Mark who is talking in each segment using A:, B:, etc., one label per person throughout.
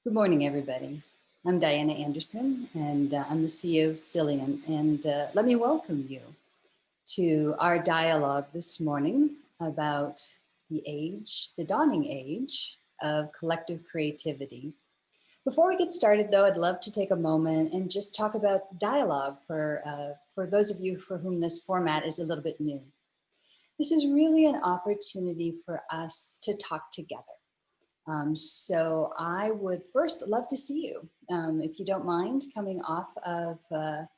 A: Good morning, everybody. I'm Dianna Anderson, and I'm the CEO of Cylient. And let me welcome you to our dialogue this morning about the dawning age of collective creativity. Before we get started, though, I'd love to take a moment and just talk about dialogue for those of you for whom this format is a little bit new. This is really an opportunity for us to talk together. So I would first love to see you, if you don't mind coming off of, or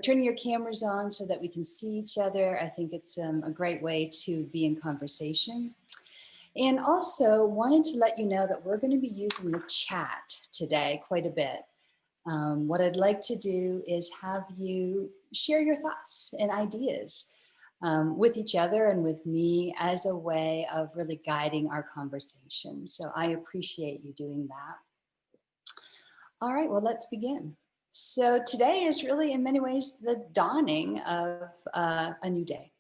A: turning your cameras on so that we can see each other. I think it's a great way to be in conversation. And also wanted to let you know that we're going to be using the chat today quite a bit. What I'd like to do is have you share your thoughts and ideas with each other and with me as a way of really guiding our conversation. So I appreciate you doing that. All right, well, let's begin. So today is really in many ways the dawning of a new day.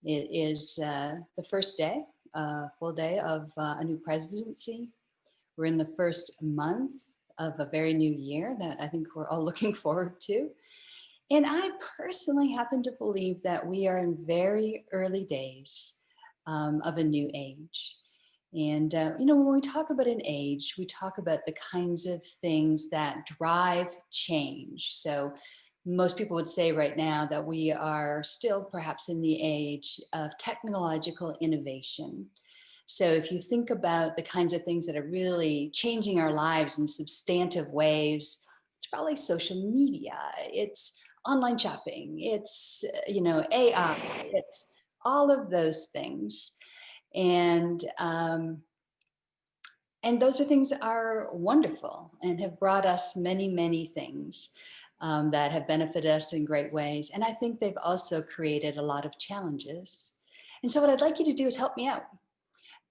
A: It is the first day, full day of a new presidency. We're in the first month of a very new year that I think we're all looking forward to. And I personally happen to believe that we are in very early days of a new age. And, when we talk about an age, we talk about the kinds of things that drive change. So most people would say right now that we are still perhaps in the age of technological innovation. So if you think about the kinds of things that are really changing our lives in substantive ways, it's probably social media, it's online shopping, it's, AI, it's all of those things. And those are things are wonderful and have brought us many, many things that have benefited us in great ways. And I think they've also created a lot of challenges. And so what I'd like you to do is help me out.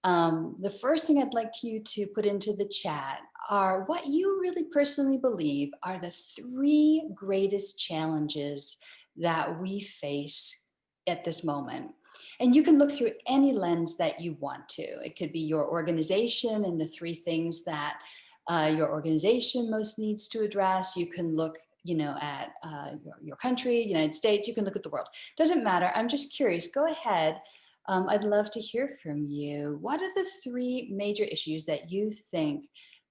A: The first thing I'd like you to put into the chat are what you really personally believe are the three greatest challenges that we face at this moment. And you can look through any lens that you want to. It could be your organization and the three things that your organization most needs to address. You can look at your country, United States. You can look at the world. Doesn't matter. I'm just curious. Go ahead. I'd love to hear from you. What are the three major issues that you think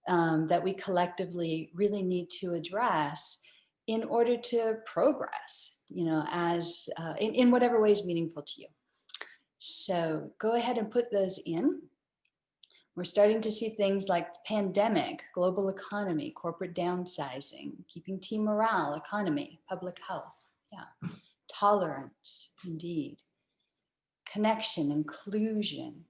A: that we collectively really need to address in order to progress, as in whatever way is meaningful to you? So go ahead and put those in. We're starting to see things like pandemic, global economy, corporate downsizing, keeping team morale, economy, public health, tolerance, indeed. Connection, inclusion,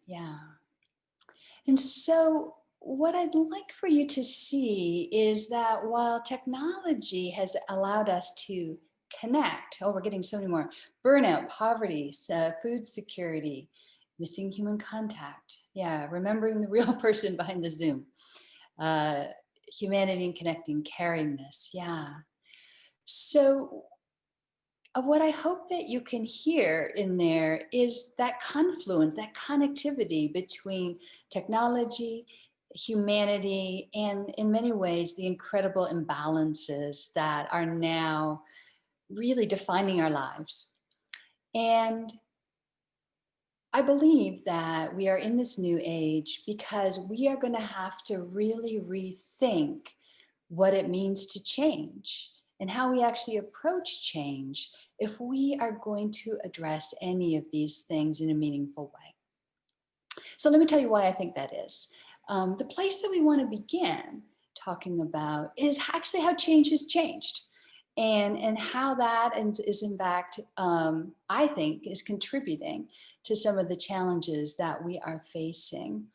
A: And so what I'd like for you to see is that while technology has allowed us to connect, we're getting so many more, burnout, poverty, food security, missing human contact, remembering the real person behind the Zoom, humanity and connecting, caringness, So what I hope that you can hear in there is that confluence, that connectivity between technology, humanity, and in many ways, the incredible imbalances that are now really defining our lives. And I believe that we are in this new age because we are going to have to really rethink what it means to change and how we actually approach change if we are going to address any of these things in a meaningful way. So let me tell you why I think that is. The place that we want to begin talking about is actually how change has changed and how that is in fact, I think, is contributing to some of the challenges that we are facing.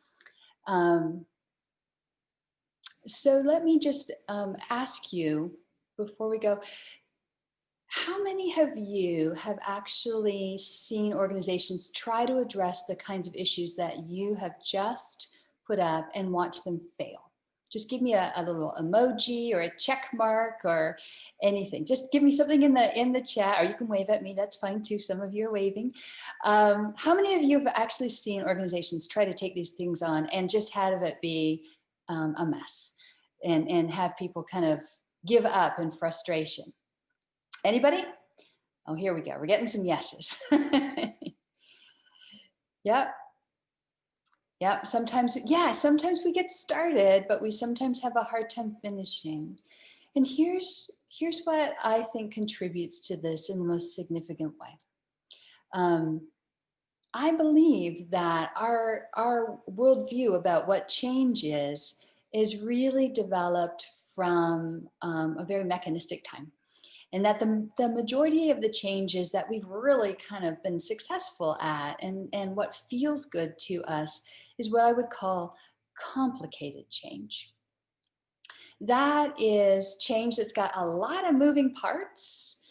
A: So let me just ask you before we go, how many of you have actually seen organizations try to address the kinds of issues that you have just put up and watch them fail? Just give me a little emoji or a check mark or anything. Just give me something in the chat, or you can wave at me. That's fine too. Some of you are waving. How many of you have actually seen organizations try to take these things on and just have it be a mess? and have people kind of give up in frustration. Anybody? Oh, here we go. We're getting some yeses. Yep. Yep. Sometimes we get started, but we sometimes have a hard time finishing. And here's what I think contributes to this in the most significant way. I believe that our worldview about what change is really developed from a very mechanistic time. And that the majority of the changes that we've really kind of been successful at and what feels good to us is what I would call complicated change. That is change that's got a lot of moving parts,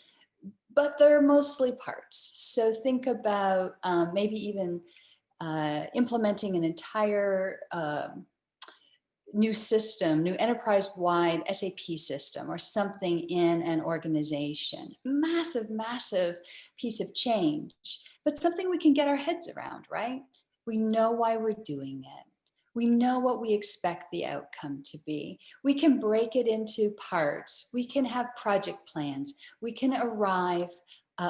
A: but they're mostly parts. So think about maybe even implementing an entire new system, new enterprise-wide SAP system or something in an organization. Massive, massive piece of change, but something we can get our heads around, right? We know why we're doing it. We know what we expect the outcome to be. We can break it into parts. We can have project plans. We can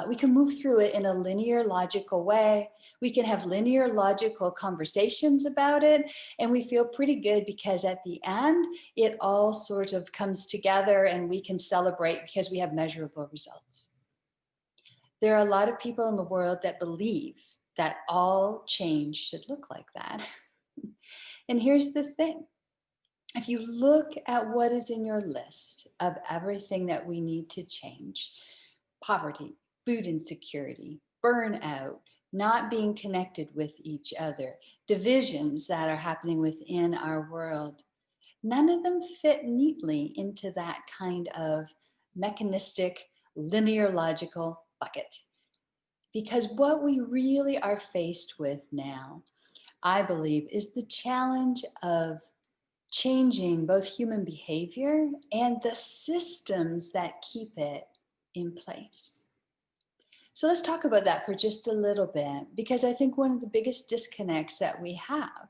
A: we can move through it in a linear, logical way. We can have linear, logical conversations about it. And we feel pretty good because at the end, it all sort of comes together and we can celebrate because we have measurable results. There are a lot of people in the world that believe that all change should look like that. And here's the thing. If you look at what is in your list of everything that we need to change, poverty, food insecurity, burnout, not being connected with each other, divisions that are happening within our world, none of them fit neatly into that kind of mechanistic, linear, logical bucket. Because what we really are faced with now, I believe, is the challenge of changing both human behavior and the systems that keep it in place. So let's talk about that for just a little bit, because I think one of the biggest disconnects that we have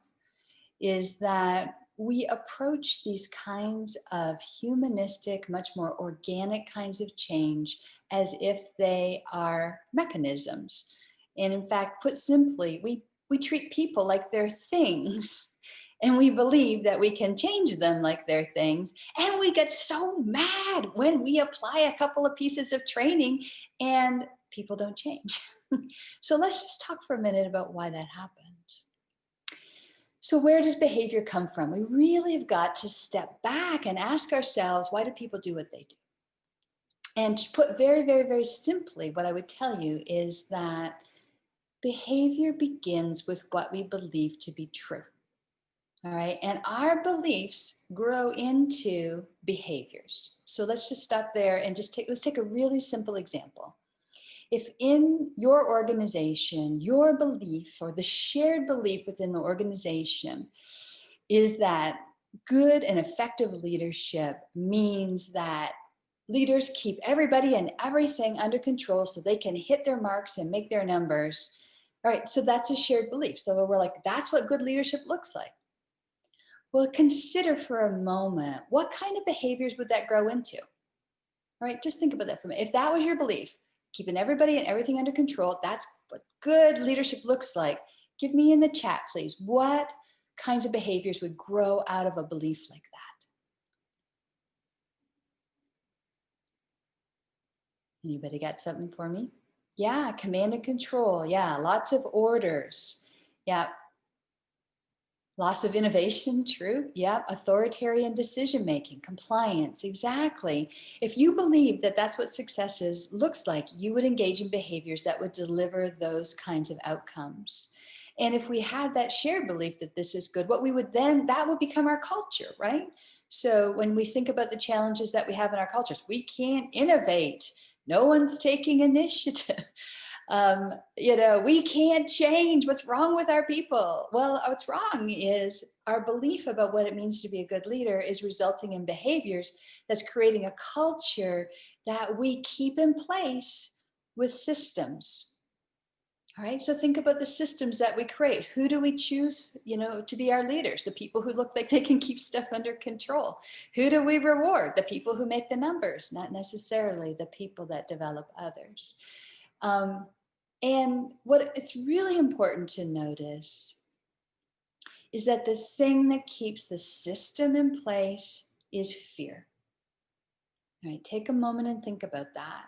A: is that we approach these kinds of humanistic, much more organic kinds of change as if they are mechanisms. And in fact, put simply, we treat people like they're things, and we believe that we can change them like they're things. And we get so mad when we apply a couple of pieces of training and people don't change. So let's just talk for a minute about why that happens. So where does behavior come from? We really have got to step back and ask ourselves, why do people do what they do? And to put very, very, very simply, what I would tell you is that behavior begins with what we believe to be true. All right, and our beliefs grow into behaviors. So let's just stop there and let's take a really simple example. If in your organization, your belief or the shared belief within the organization is that good and effective leadership means that leaders keep everybody and everything under control so they can hit their marks and make their numbers. All right, so that's a shared belief. So we're like, that's what good leadership looks like. Well, consider for a moment, what kind of behaviors would that grow into? All right, just think about that for a minute. If that was your belief, keeping everybody and everything under control, that's what good leadership looks like. Give me in the chat, please. What kinds of behaviors would grow out of a belief like that? Anybody got something for me? Yeah, command and control. Yeah, lots of orders. Yeah. Loss of innovation, true. Yeah, authoritarian decision-making, compliance, exactly. If you believe that that's what success looks like, you would engage in behaviors that would deliver those kinds of outcomes. And if we had that shared belief that this is good, what we would then, that would become our culture, right? So when we think about the challenges that we have in our cultures, we can't innovate. No one's taking initiative. We can't change. What's wrong with our people? Well, what's wrong is our belief about what it means to be a good leader is resulting in behaviors that's creating a culture that we keep in place with systems. All right, so think about the systems that we create. Who do we choose, to be our leaders? The people who look like they can keep stuff under control. Who do we reward? The people who make the numbers, not necessarily the people that develop others. And what it's really important to notice is that the thing that keeps the system in place is fear. All right, take a moment and think about that.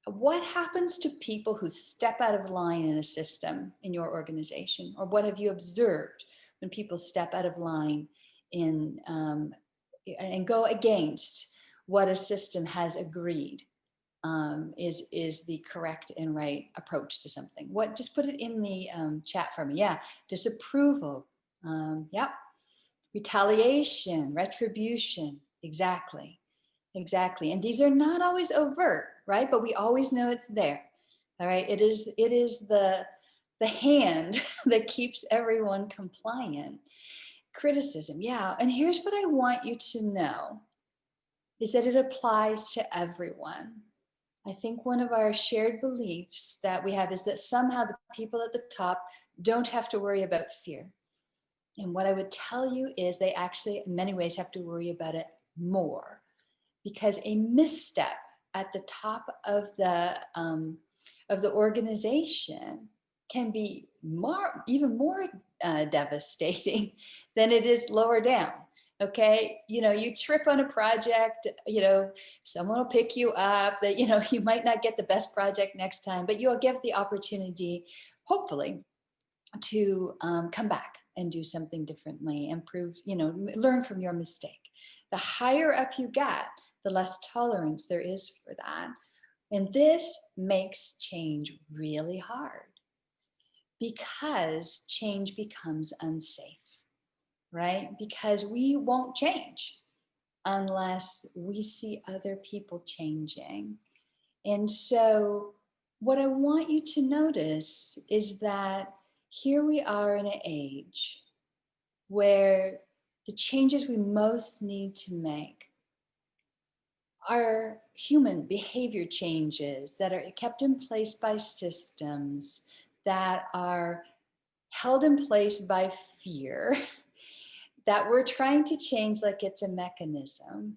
A: What happens to people who step out of line in a system in your organization? Or what have you observed when people step out of line in and go against what a system has agreed is the correct and right approach to something? What? Just put it in the chat for me. Yeah, disapproval. Yep, retaliation, retribution. Exactly. Exactly. And these are not always overt, right? But we always know it's there. All right. It is the hand that keeps everyone compliant. Criticism. Yeah. And here's what I want you to know is that it applies to everyone. I think one of our shared beliefs that we have is that somehow the people at the top don't have to worry about fear. And what I would tell you is they actually, in many ways, have to worry about it more, because a misstep at the top of the organization can be even more devastating than it is lower down. Okay, you trip on a project, someone will pick you up. That you might not get the best project next time, but you'll get the opportunity, hopefully, to come back and do something differently and prove, learn from your mistake. The higher up you get, the less tolerance there is for that. And this makes change really hard because change becomes unsafe, right? Because we won't change unless we see other people changing. And so, what I want you to notice is that here we are in an age where the changes we most need to make are human behavior changes that are kept in place by systems that are held in place by fear that we're trying to change like it's a mechanism.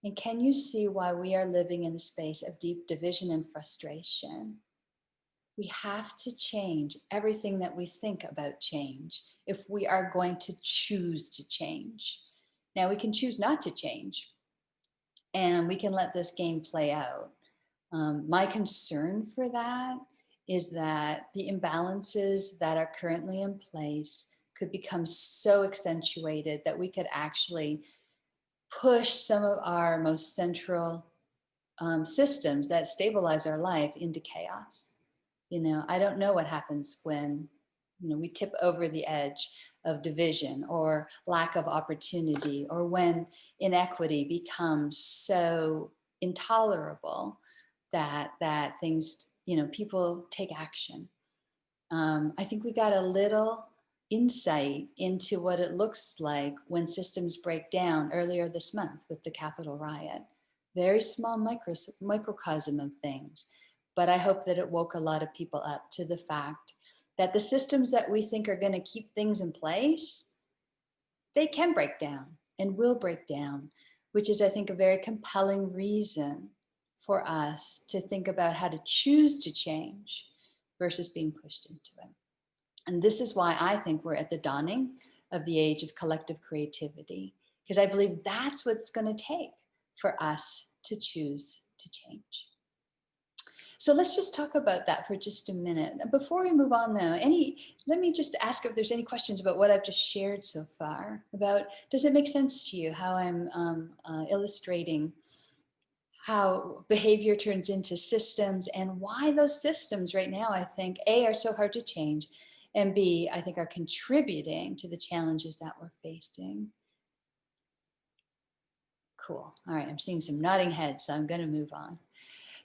A: And can you see why we are living in a space of deep division and frustration? We have to change everything that we think about change if we are going to choose to change. Now, we can choose not to change, and we can let this game play out. My concern for that is that the imbalances that are currently in place could become so accentuated that we could actually push some of our most central systems that stabilize our life into chaos. I don't know what happens when we tip over the edge of division or lack of opportunity, or when inequity becomes so intolerable that things, people take action. I think we got a little insight into what it looks like when systems break down earlier this month with the Capitol riot. Very small microcosm of things, but I hope that it woke a lot of people up to the fact that the systems that we think are going to keep things in place, they can break down and will break down, which is, I think, a very compelling reason for us to think about how to choose to change versus being pushed into it. And this is why I think we're at the dawning of the age of collective creativity, because I believe that's what it's going to take for us to choose to change. So let's just talk about that for just a minute. Before we move on though, let me just ask if there's any questions about what I've just shared so far. Does it make sense to you how I'm illustrating how behavior turns into systems, and why those systems right now, I think, A, are so hard to change, and B, I think are contributing to the challenges that we're facing. Cool. All right, I'm seeing some nodding heads, so I'm going to move on.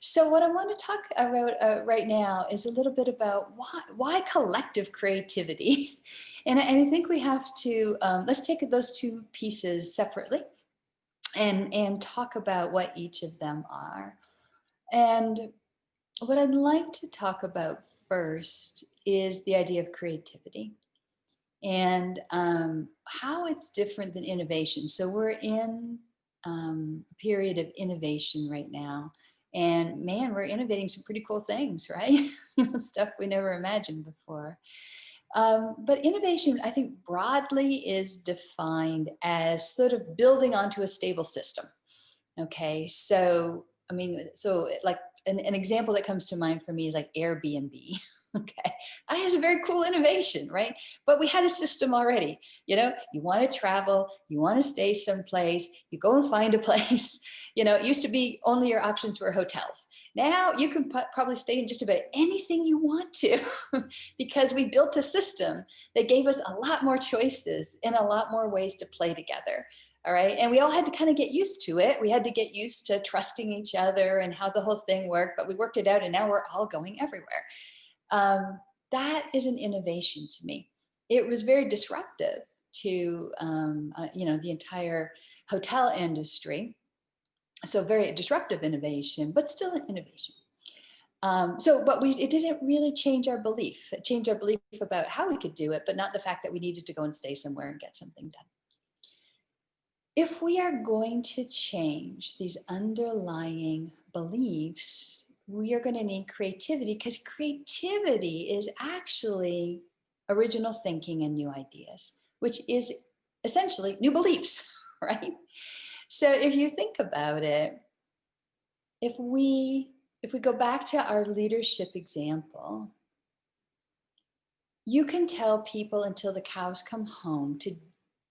A: So what I want to talk about right now is a little bit about why collective creativity. And I think we have to, let's take those two pieces separately and talk about what each of them are. And what I'd like to talk about first is the idea of creativity and how it's different than innovation. So we're in a period of innovation right now. And man, we're innovating some pretty cool things, right? Stuff we never imagined before. But innovation, I think, broadly is defined as sort of building onto a stable system. Okay, so I mean, so like an example that comes to mind for me is like Airbnb. Okay, that is a very cool innovation, right? But we had a system already. You know, you want to travel, you want to stay someplace, you go and find a place. You know, it used to be only your options were hotels. Now you can probably stay in just about anything you want to because we built a system that gave us a lot more choices and a lot more ways to play together. All right. And we all had to kind of get used to it. We had to get used to trusting each other and how the whole thing worked, but we worked it out and now we're all going everywhere. That is an innovation to me. It was very disruptive to, the entire hotel industry. So very disruptive innovation, but still an innovation. But it didn't really change our belief. It changed our belief about how we could do it, but not the fact that we needed to go and stay somewhere and get something done. If we are going to change these underlying beliefs, we are going to need creativity, because creativity is actually original thinking and new ideas, which is essentially new beliefs, right? So if you think about it, if we go back to our leadership example, you can tell people until the cows come home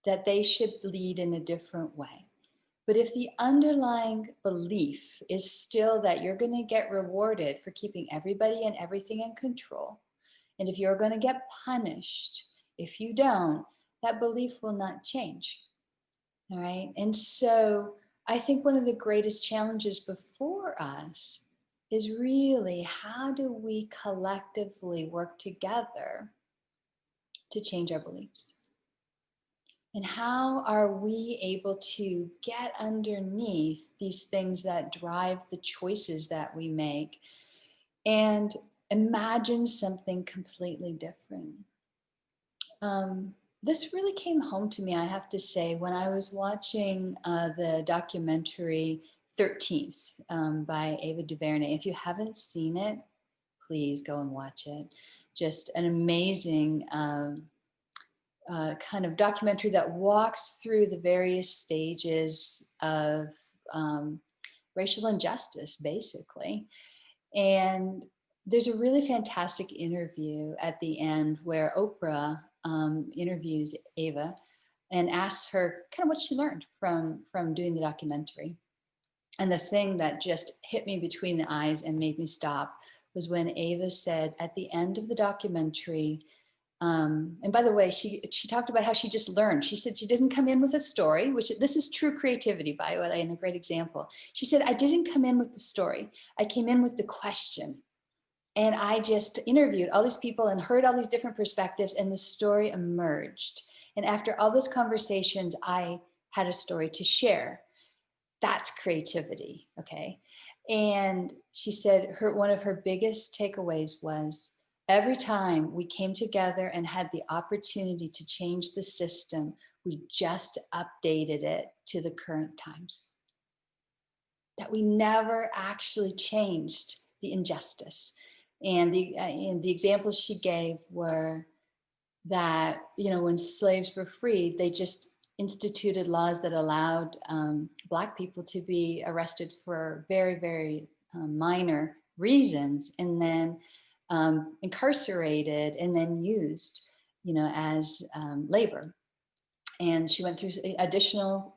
A: that they should lead in a different way. But if the underlying belief is still that you're going to get rewarded for keeping everybody and everything in control, and if you're going to get punished if you don't, that belief will not change. All right. And so I think one of the greatest challenges before us is really, how do we collectively work together to change our beliefs? And how are we able to get underneath these things that drive the choices that we make and imagine something completely different? This really came home to me, I have to say, when I was watching the documentary 13th by Ava DuVernay. If you haven't seen it, please go and watch it. Just an amazing kind of documentary that walks through the various stages of racial injustice, basically. And there's a really fantastic interview at the end where Oprah interviews Ava and asks her kind of what she learned from doing the documentary. And the thing that just hit me between the eyes and made me stop was when Ava said at the end of the documentary, and by the way, she talked about how she just learned. She said she didn't come in with a story, which this is true creativity, by the way, and a great example. She said, I didn't come in with the story. I came in with the question. And I just interviewed all these people and heard all these different perspectives, and the story emerged. And after all those conversations, I had a story to share. That's creativity, okay? And she said one of her biggest takeaways was, every time we came together and had the opportunity to change the system, we just updated it to the current times. That we never actually changed the injustice. And the examples she gave were that, when slaves were freed, they just instituted laws that allowed Black people to be arrested for very, very minor reasons, and then incarcerated and then used, as labor. And she went through additional,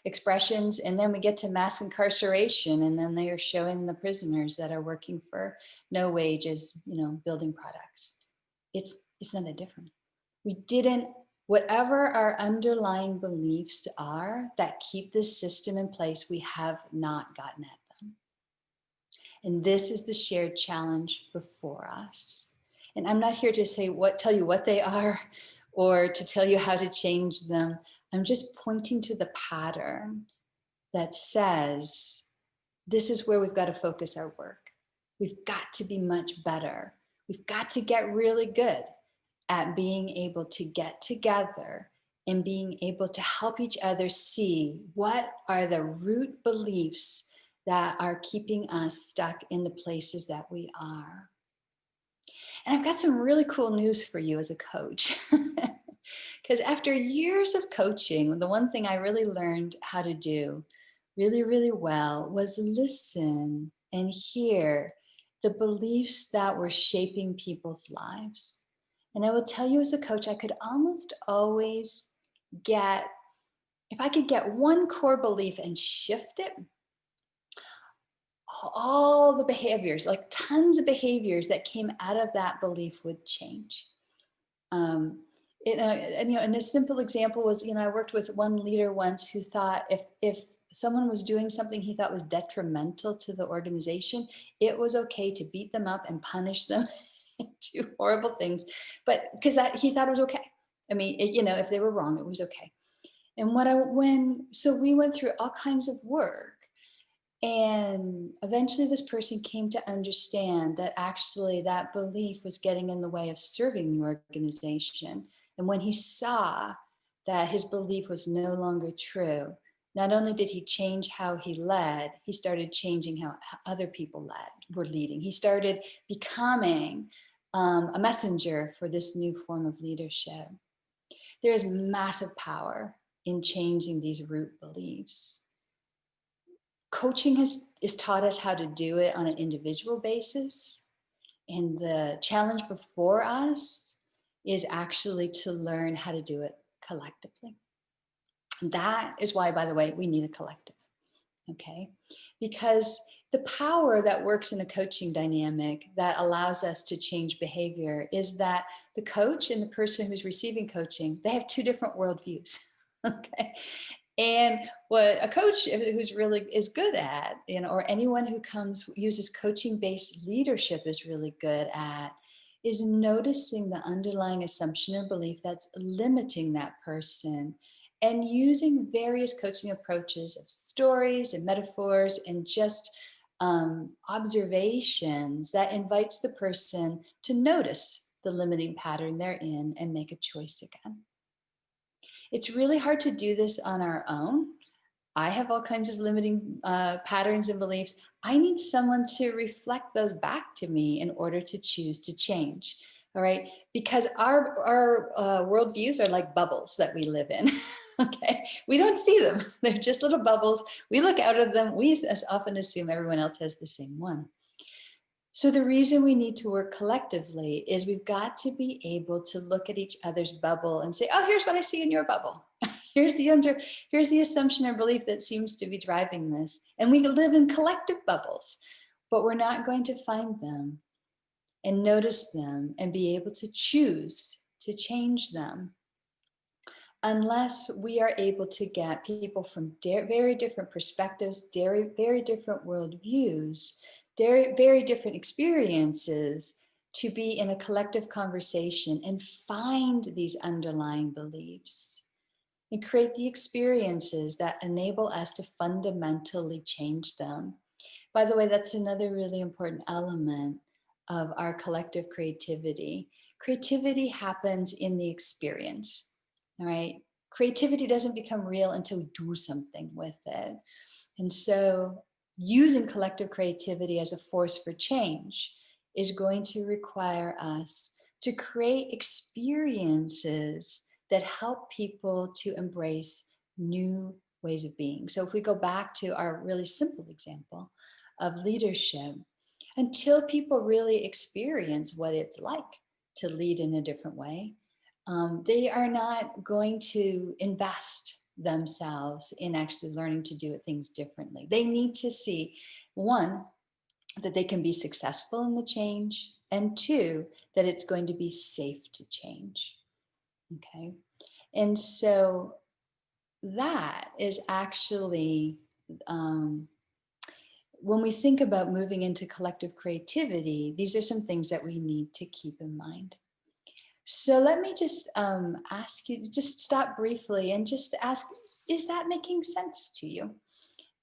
A: expressions, and then we get to mass incarceration, and then they are showing the prisoners that are working for no wages, building products. It's not that different. We didn't, whatever our underlying beliefs are that keep this system in place, we have not gotten at them. And this is the shared challenge before us. And I'm not here to tell you what they are or to tell you how to change them. I'm just pointing to the pattern that says, this is where we've got to focus our work. We've got to be much better We've got to get really good at being able to get together and being able to help each other see what are the root beliefs that are keeping us stuck in the places that we are. And I've got some really cool news for you as a coach. Because after years of coaching, the one thing I really learned how to do really, really well was listen and hear the beliefs that were shaping people's lives. And I will tell you, as a coach, I could almost always get, if I could get one core belief and shift it, all the behaviors, like tons of behaviors that came out of that belief would change. Um, and a simple example was, I worked with one leader once who thought if someone was doing something he thought was detrimental to the organization, it was okay to beat them up and punish them, do horrible things, but because that he thought it was okay. I mean, if they were wrong, it was okay. And so we went through all kinds of work. And eventually this person came to understand that actually that belief was getting in the way of serving the organization. And when he saw that his belief was no longer true, not only did he change how he led, he started changing how other people were leading. He started becoming a messenger for this new form of leadership. There is massive power in changing these root beliefs. Coaching has taught us how to do it on an individual basis. And the challenge before us is actually to learn how to do it collectively. That is why, by the way, we need a collective, okay? Because the power that works in a coaching dynamic that allows us to change behavior is that the coach and the person who's receiving coaching, they have two different worldviews, okay? And what a coach who's really is good at, or anyone who uses coaching-based leadership is really good at, is noticing the underlying assumption or belief that's limiting that person, and using various coaching approaches of stories and metaphors and just observations that invites the person to notice the limiting pattern they're in and make a choice again. It's really hard to do this on our own. I have all kinds of limiting patterns and beliefs. I need someone to reflect those back to me in order to choose to change. All right, because our worldviews are like bubbles that we live in. Okay, we don't see them; they're just little bubbles. We look out of them. We as often assume everyone else has the same one. So the reason we need to work collectively is we've got to be able to look at each other's bubble and say, oh, here's what I see in your bubble. here's the assumption or belief that seems to be driving this. And we live in collective bubbles, but we're not going to find them and notice them and be able to choose to change them unless we are able to get people from very different perspectives, very different worldviews, very different experiences, to be in a collective conversation and find these underlying beliefs and create the experiences that enable us to fundamentally change them. By the way, that's another really important element of our collective creativity. Creativity happens in the experience. All right. Creativity doesn't become real until we do something with it. And so using collective creativity as a force for change is going to require us to create experiences that help people to embrace new ways of being. So if we go back to our really simple example of leadership, until people really experience what it's like to lead in a different way, they are not going to invest themselves in actually learning to do things differently. They need to see, one, that they can be successful in the change, and two, that it's going to be safe to change. Okay. And so that is actually, when we think about moving into collective creativity, these are some things that we need to keep in mind. So let me just ask you to just stop briefly and just ask, is that making sense to you?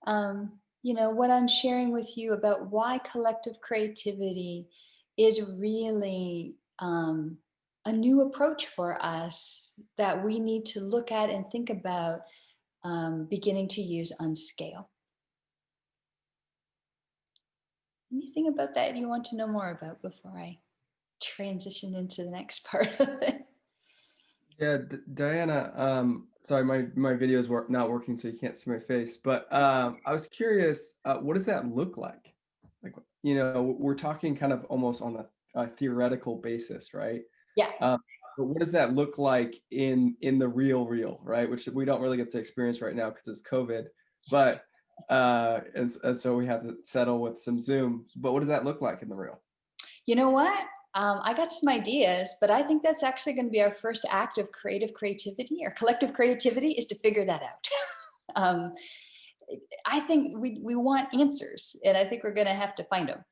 A: What I'm sharing with you about why collective creativity is really a new approach for us that we need to look at and think about beginning to use on scale. Anything about that you want to know more about before I transition into the next part of it?
B: Yeah, Diana, sorry, my video is not working, so you can't see my face. But I was curious, what does that look like? Like, we're talking kind of almost on a theoretical basis, right?
A: Yeah.
B: Um, but what does that look like in the real, right? Which we don't really get to experience right now because it's COVID. But and so we have to settle with some Zoom. But what does that look like in the real?
A: You know what? I got some ideas, but I think that's actually going to be our first act of creativity or collective creativity is to figure that out. um, I think we want answers, and I think we're going to have to find them.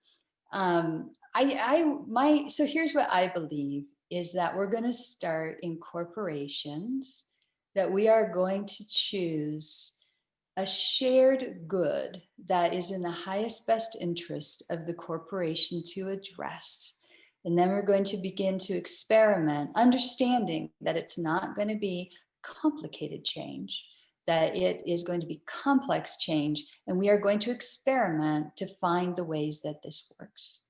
A: So here's what I believe is that we're going to start in corporations that we are going to choose a shared good that is in the highest best interest of the corporation to address. And then we're going to begin to experiment, understanding that it's not going to be complicated change, that it is going to be complex change, and we are going to experiment to find the ways that this works.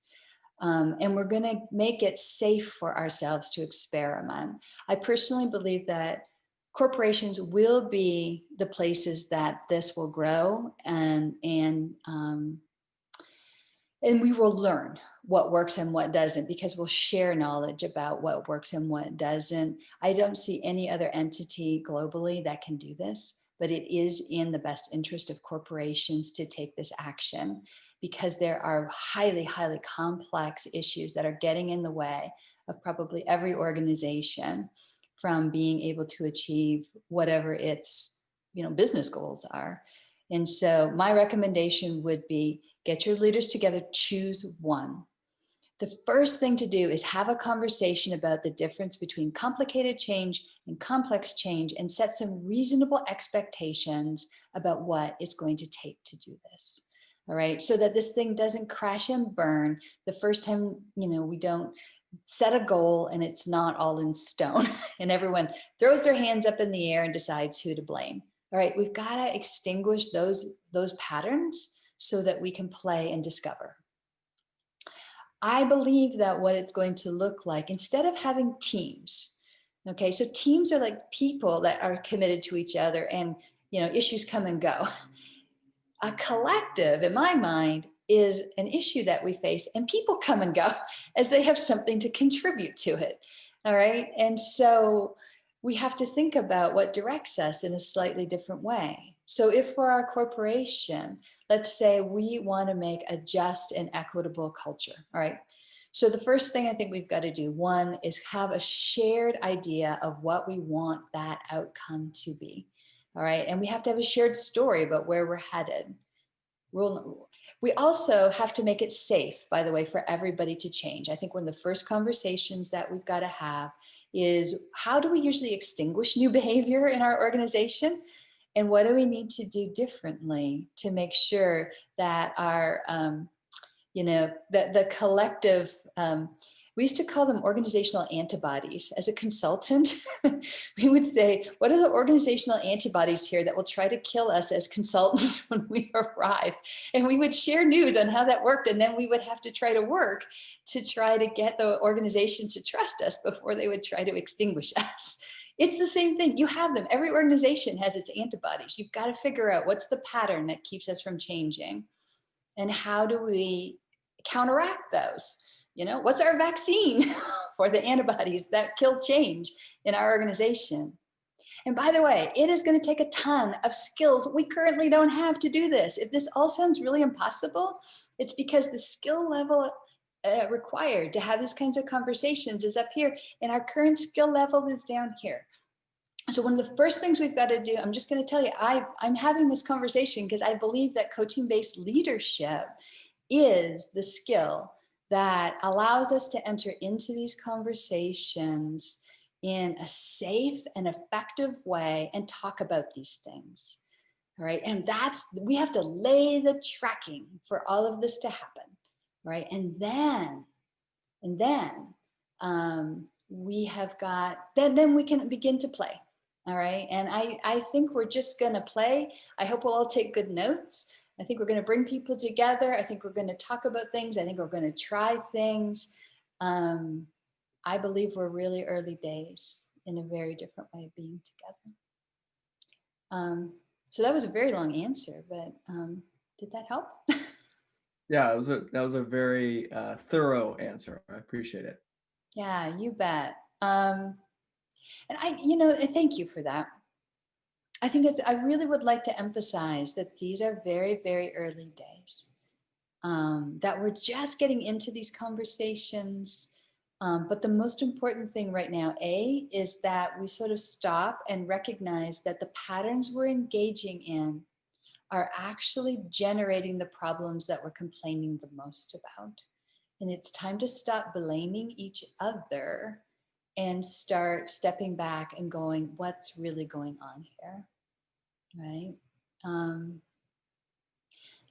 A: And we're going to make it safe for ourselves to experiment. I personally believe that corporations will be the places that this will grow, and we will learn what works and what doesn't, because we'll share knowledge about what works and what doesn't. I don't see any other entity globally that can do this, but it is in the best interest of corporations to take this action, because there are highly, highly complex issues that are getting in the way of probably every organization from being able to achieve whatever its business goals are. And so my recommendation would be get your leaders together, choose one. The first thing to do is have a conversation about the difference between complicated change and complex change, and set some reasonable expectations about what it's going to take to do this. All right, so that this thing doesn't crash and burn the first time, we don't set a goal and it's not all in stone and everyone throws their hands up in the air and decides who to blame. All right, we've got to extinguish those patterns so that we can play and discover. I believe that what it's going to look like, instead of having teams, okay, so teams are like people that are committed to each other, and issues come and go. A collective, in my mind, is an issue that we face, and people come and go as they have something to contribute to it. All right. And so we have to think about what directs us in a slightly different way. So if for our corporation, let's say we want to make a just and equitable culture. All right. So the first thing I think we've got to do, one, is have a shared idea of what we want that outcome to be. All right. And we have to have a shared story about where we're headed. We also have to make it safe, by the way, for everybody to change. I think one of the first conversations that we've got to have is, how do we usually extinguish new behavior in our organization? And what do we need to do differently to make sure that our, the collective, we used to call them organizational antibodies. As a consultant, we would say, what are the organizational antibodies here that will try to kill us as consultants when we arrive? And we would share news on how that worked. And then we would have to try to work to try to get the organization to trust us before they would try to extinguish us. It's the same thing. You have them. Every organization has its antibodies. You've got to figure out what's the pattern that keeps us from changing, and how do we counteract those? What's our vaccine for the antibodies that kill change in our organization? And by the way, it is going to take a ton of skills we currently don't have to do this. If this all sounds really impossible, it's because the skill level required to have these kinds of conversations is up here, and our current skill level is down here. So one of the first things we've got to do, I'm just going to tell you, I'm having this conversation because I believe that coaching-based leadership is the skill that allows us to enter into these conversations in a safe and effective way and talk about these things. All right. And we have to lay the tracking for all of this to happen. Right. And then And then we have got, then we can begin to play. All right. And I think we're just going to play. I hope we'll all take good notes. I think we're going to bring people together. I think we're going to talk about things. I think we're going to try things. I believe we're really early days in a very different way of being together. So that was a very long answer, but did that help?
B: Yeah, that was a very thorough answer. I appreciate it.
A: Yeah, you bet. And thank you for that. I think I really would like to emphasize that these are very, very early days. That we're just getting into these conversations. But the most important thing right now, is that we sort of stop and recognize that the patterns we're engaging in are actually generating the problems that we're complaining the most about. And it's time to stop blaming each other and start stepping back and going, what's really going on here, right?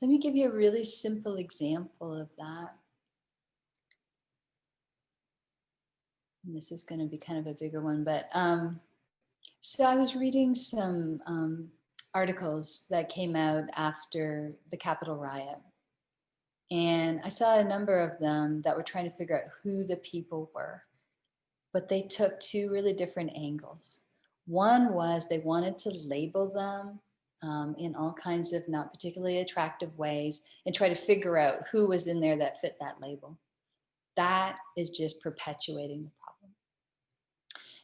A: Let me give you a really simple example of that. And this is going to be kind of a bigger one, but so I was reading some articles that came out after the Capitol riot. And I saw a number of them that were trying to figure out who the people were, but they took two really different angles. One was they wanted to label them in all kinds of not particularly attractive ways and try to figure out who was in there that fit that label. That is just perpetuating the problem.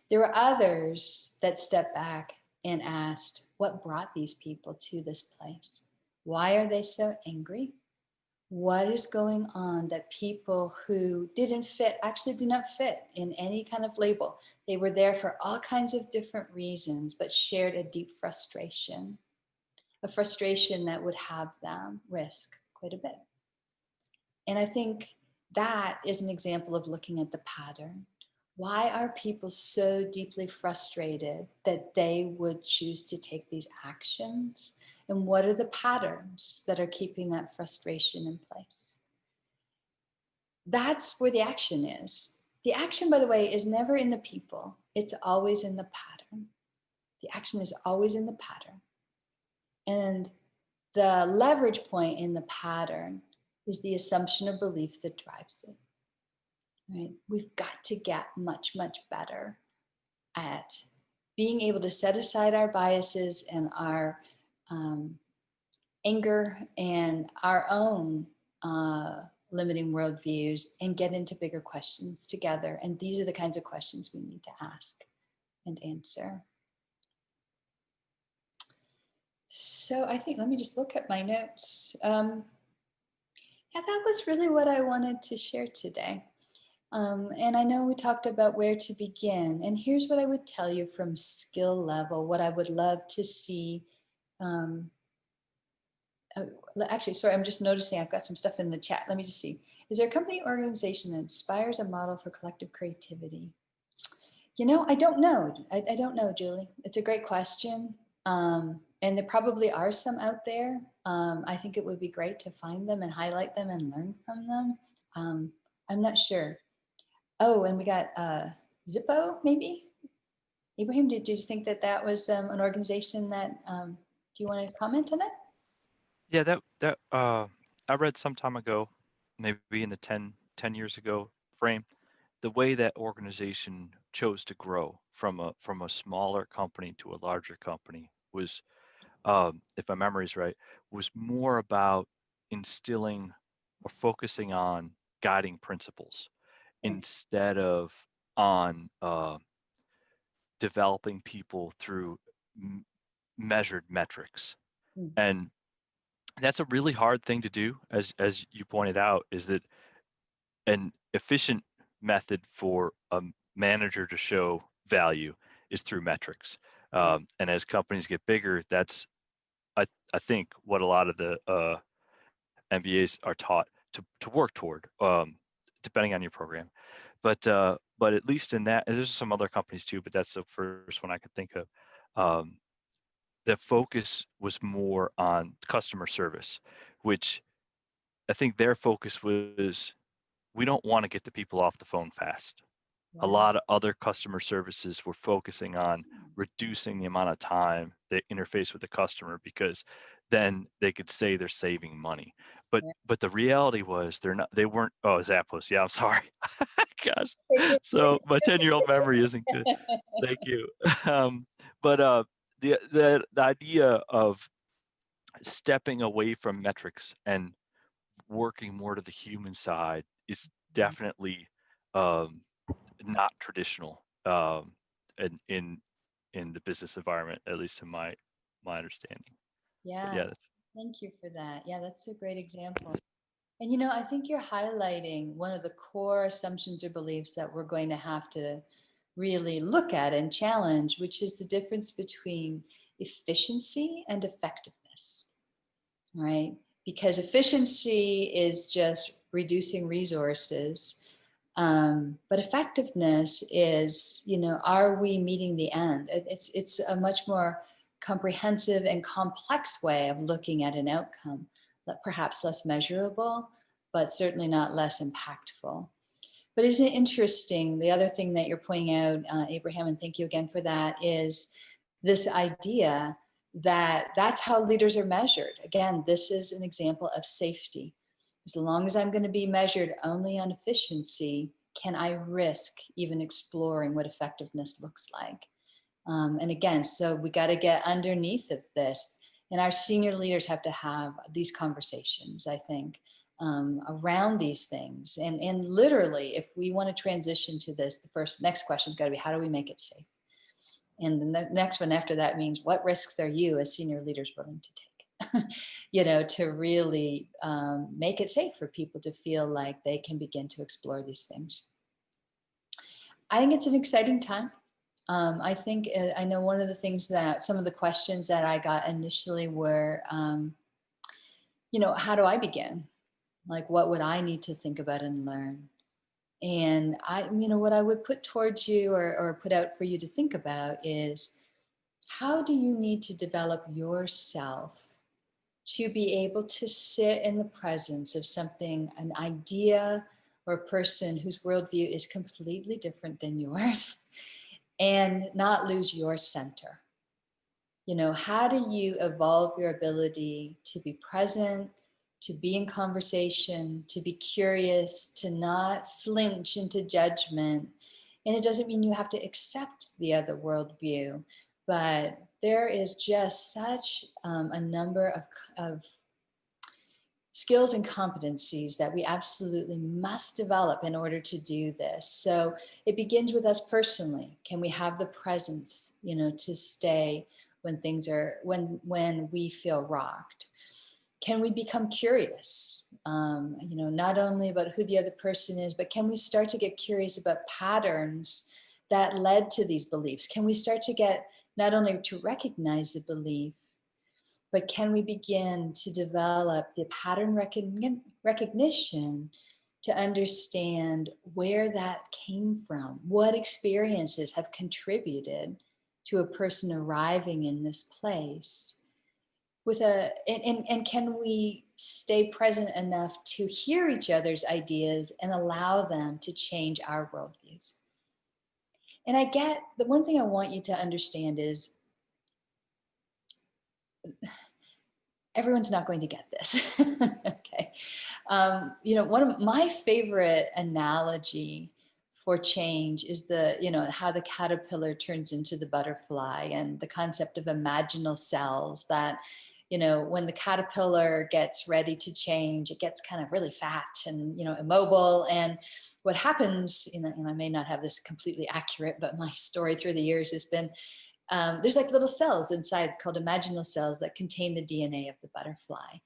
A: There were others that stepped back and asked, what brought these people to this place? Why are they so angry? What is going on that people who didn't fit actually do not fit in any kind of label? They were there for all kinds of different reasons, but shared a deep frustration, a frustration that would have them risk quite a bit. And I think that is an example of looking at the pattern. Why are people so deeply frustrated that they would choose to take these actions? And what are the patterns that are keeping that frustration in place? That's where the action is. The action, by the way, is never in the people. It's always in the pattern. The action is always in the pattern. And the leverage point in the pattern is the assumption of belief that drives it. Right? We've got to get much, much better at being able to set aside our biases and our anger and our own limiting worldviews and get into bigger questions together. And these are the kinds of questions we need to ask and answer. So I think, let me just look at my notes. Yeah, that was really what I wanted to share today. And I know we talked about where to begin. And here's what I would tell you from skill level, what I would love to see. Actually, sorry, I'm just noticing I've got some stuff in the chat. Let me just see. Is there a company or organization that inspires a model for collective creativity? I don't know. I don't know, Julie. It's a great question. And there probably are some out there. I think it would be great to find them and highlight them and learn from them. I'm not sure. Oh, and we got Zippo, maybe? Ibrahim, did you think that was an organization that, do you want to comment on that?
C: Yeah, that I read some time ago, maybe in the 10 years ago frame, the way that organization chose to grow from a smaller company to a larger company was, if my memory is right, was more about instilling or focusing on guiding principles
A: Yes.
C: instead of on developing people through measured metrics.
A: Mm.
C: And that's a really hard thing to do, as you pointed out, is that an efficient method for a manager to show value is through metrics. And as companies get bigger, that's I think what a lot of the MBAs are taught to work toward, depending on your program. But at least in that, and there's some other companies too, but that's the first one I could think of. The focus was more on customer service, which I think their focus was we don't want to get the people off the phone fast. A lot of other customer services were focusing on reducing the amount of time they interface with the customer, because then they could say they're saving money.
A: Yeah.
C: But the reality was they weren't. Oh, Zappos. Yeah, I'm sorry. Gosh. So my 10-year-old memory isn't good. Thank you. But the idea of stepping away from metrics and working more to the human side is definitely not traditional in the business environment, at least in my understanding. But
A: Yeah,
C: yeah, that's,
A: thank you for that. Yeah, that's a great example. And I think you're highlighting one of the core assumptions or beliefs that we're going to have to really look at and challenge, which is the difference between efficiency and effectiveness, right? Because efficiency is just reducing resources, but effectiveness is, are we meeting the end? It's a much more comprehensive and complex way of looking at an outcome, perhaps less measurable, but certainly not less impactful. But isn't it interesting? The other thing that you're pointing out, Abraham, and thank you again for that, is this idea that that's how leaders are measured. Again, this is an example of safety. As long as I'm going to be measured only on efficiency, can I risk even exploring what effectiveness looks like? And again, so we got to get underneath of this. And our senior leaders have to have these conversations, I think, around these things. And literally, if we want to transition to this, the next question has got to be, how do we make it safe? And the next one after that means, what risks are you as senior leaders willing to take? To really make it safe for people to feel like they can begin to explore these things. I think it's an exciting time. I think I know one of the things that some of the questions that I got initially were, how do I begin? Like, what would I need to think about and learn? And what I would put towards you or put out for you to think about is, how do you need to develop yourself to be able to sit in the presence of something, an idea or a person whose worldview is completely different than yours, and not lose your center? How do you evolve your ability to be present, to be in conversation, to be curious, to not flinch into judgment? And it doesn't mean you have to accept the other worldview, but there is just such a number of skills and competencies that we absolutely must develop in order to do this. So it begins with us personally. Can we have the presence, to stay when things are, when we feel rocked? Can we become curious, not only about who the other person is, but can we start to get curious about patterns that led to these beliefs? Can we start to get not only to recognize the belief, but can we begin to develop the pattern recognition to understand where that came from? What experiences have contributed to a person arriving in this place? And can we stay present enough to hear each other's ideas and allow them to change our worldviews? And I get the one thing I want you to understand is, everyone's not going to get this. Okay. One of my favorite analogy for change is how the caterpillar turns into the butterfly, and the concept of imaginal cells that, when the caterpillar gets ready to change, it gets kind of really fat and, immobile. And what happens, and I may not have this completely accurate, but my story through the years has been, there's like little cells inside called imaginal cells that contain the DNA of the butterfly.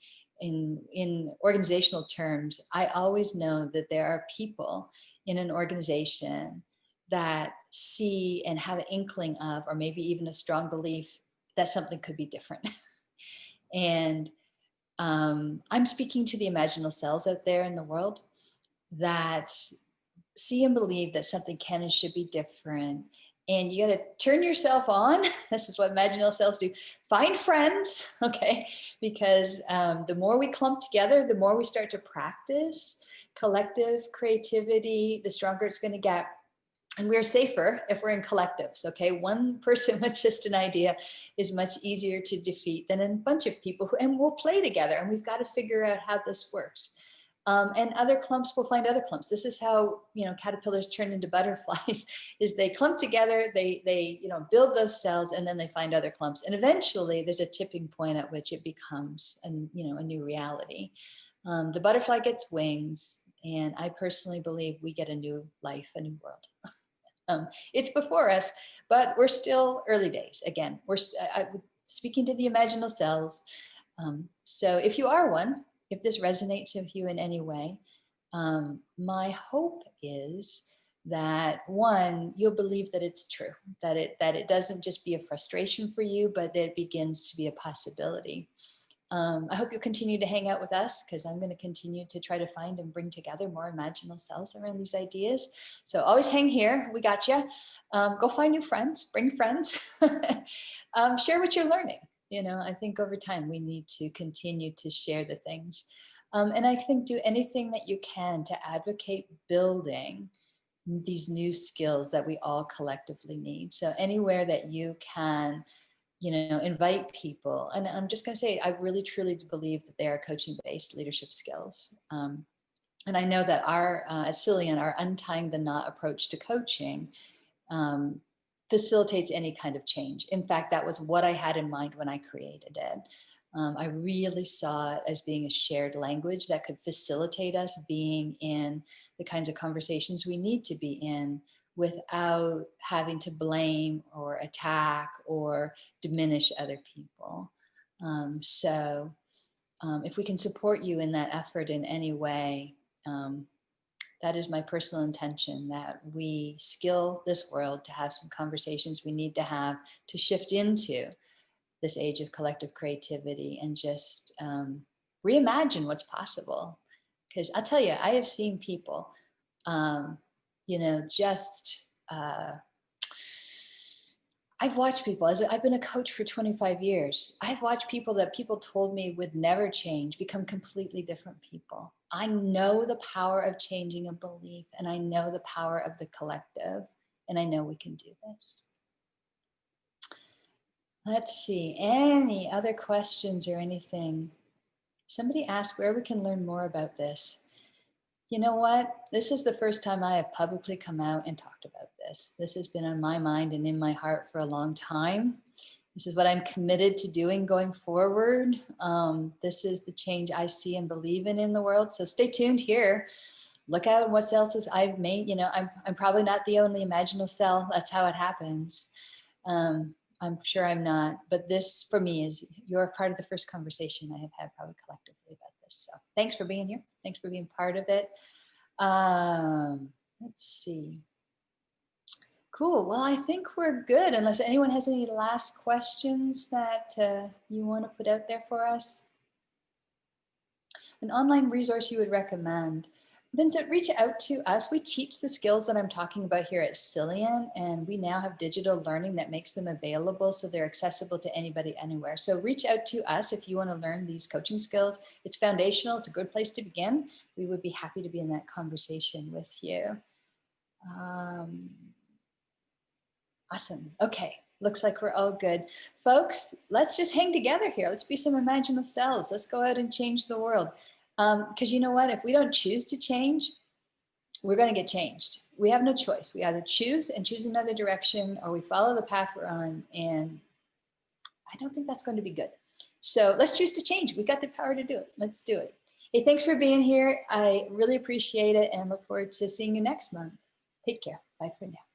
A: In organizational terms, I always know that there are people in an organization that see and have an inkling of, or maybe even a strong belief that something could be different. And I'm speaking to the imaginal cells out there in the world that see and believe that something can and should be different. And you got to turn yourself on. This is what imaginal cells do. Find friends, okay? Because the more we clump together, the more we start to practice, collective creativity, the stronger it's going to get. And we're safer if we're in collectives, okay? One person with just an idea is much easier to defeat than a bunch of people who, and we'll play together, and we've got to figure out how this works. And other clumps will find other clumps. This is how, you know, caterpillars turn into butterflies, is they clump together, they, you know, build those cells, and then they find other clumps. And eventually there's a tipping point at which it becomes, you know, a new reality. The butterfly gets wings, and I personally believe we get a new life, a new world. It's before us, but we're still early days. Again, we're speaking to the imaginal cells. So if you are one, if this resonates with you in any way, my hope is that, one, you'll believe that it's true, that it doesn't just be a frustration for you, but that it begins to be a possibility. I hope you'll continue to hang out with us, because I'm going to continue to try to find and bring together more imaginal cells around these ideas. So always hang here. We got you. Go find new friends, bring friends, share what you're learning. You know, I think over time we need to continue to share the things. And I think do anything that you can to advocate building these new skills that we all collectively need. So anywhere that you can, you know, invite people. And I'm just going to say, I really, truly believe that they are coaching-based leadership skills. And I know that our, at Cylient, our untying the knot approach to coaching facilitates any kind of change. In fact, that was what I had in mind when I created it. I really saw it as being a shared language that could facilitate us being in the kinds of conversations we need to be in, without having to blame or attack or diminish other people. So if we can support you in that effort in any way, that is my personal intention, that we skill this world to have some conversations we need to have to shift into this age of collective creativity, and just reimagine what's possible. Because I'll tell you, I have seen people, you know, just, I've watched people, I've been a coach for 25 years. I've watched people that people told me would never change become completely different people. I know the power of changing a belief, and I know the power of the collective, and I know we can do this. Let's see, any other questions or anything? Somebody asked where we can learn more about this. You know what? This is the first time I have publicly come out and talked about this. This has been on my mind and in my heart for a long time. This is what I'm committed to doing going forward. This is the change I see and believe in the world. So stay tuned here. Look out what else I've made. You know, I'm probably not the only imaginal cell. That's how it happens. I'm sure I'm not, but this for me is, you're part of the first conversation I have had probably collectively about this. So thanks for being here. Thanks for being part of it. Let's see. Cool. Well, I think we're good, unless anyone has any last questions that you want to put out there for us. An online resource you would recommend. Vincent, reach out to us. We teach the skills that I'm talking about here at Cylient, and we now have digital learning that makes them available, so they're accessible to anybody, anywhere. So reach out to us if you want to learn these coaching skills. It's foundational. It's a good place to begin. We would be happy to be in that conversation with you. Awesome. Okay. Looks like we're all good. Folks, let's just hang together here. Let's be some imaginal cells. Let's go out and change the world. Because you know what? If we don't choose to change, we're going to get changed. We have no choice. We either choose and choose another direction, or we follow the path we're on. And I don't think that's going to be good. So let's choose to change. We got the power to do it. Let's do it. Hey, thanks for being here. I really appreciate it, and look forward to seeing you next month. Take care. Bye for now.